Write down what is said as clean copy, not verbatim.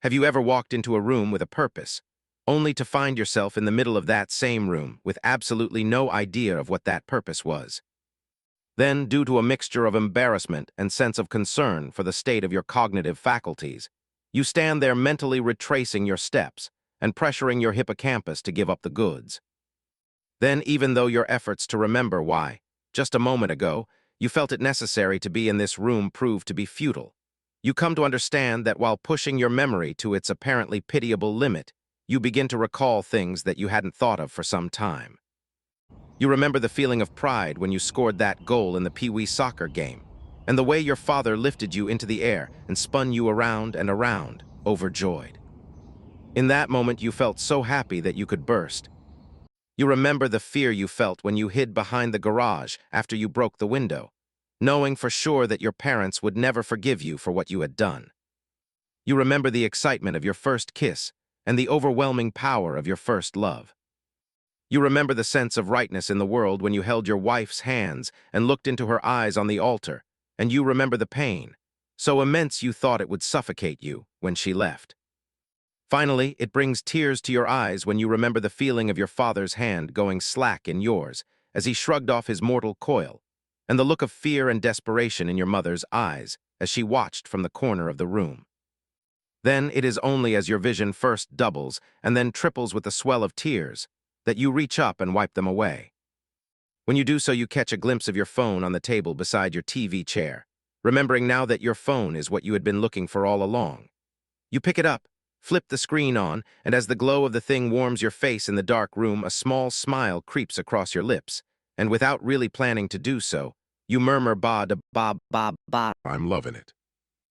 Have you ever walked into a room with a purpose, only to find yourself in the middle of that same room with absolutely no idea of what that purpose was? Then, due to a mixture of embarrassment and sense of concern for the state of your cognitive faculties, you stand there mentally retracing your steps and pressuring your hippocampus to give up the goods. Then, even though your efforts to remember why, just a moment ago, you felt it necessary to be in this room proved to be futile, you come to understand that while pushing your memory to its apparently pitiable limit, you begin to recall things that you hadn't thought of for some time. You remember the feeling of pride when you scored that goal in the Pee-wee soccer game, and the way your father lifted you into the air and spun you around and around, overjoyed. In that moment, you felt so happy that you could burst. You remember the fear you felt when you hid behind the garage after you broke the window, knowing for sure that your parents would never forgive you for what you had done. You remember the excitement of your first kiss and the overwhelming power of your first love. You remember the sense of rightness in the world when you held your wife's hands and looked into her eyes on the altar, and you remember the pain, so immense you thought it would suffocate you, when she left. Finally, it brings tears to your eyes when you remember the feeling of your father's hand going slack in yours as he shrugged off his mortal coil, and the look of fear and desperation in your mother's eyes as she watched from the corner of the room. Then it is only as your vision first doubles and then triples with the swell of tears that you reach up and wipe them away. When you do so, you catch a glimpse of your phone on the table beside your TV chair, remembering now that your phone is what you had been looking for all along. You pick it up, flip the screen on, and as the glow of the thing warms your face in the dark room, a small smile creeps across your lips, and without really planning to do so, you murmur ba da ba ba ba. I'm loving it.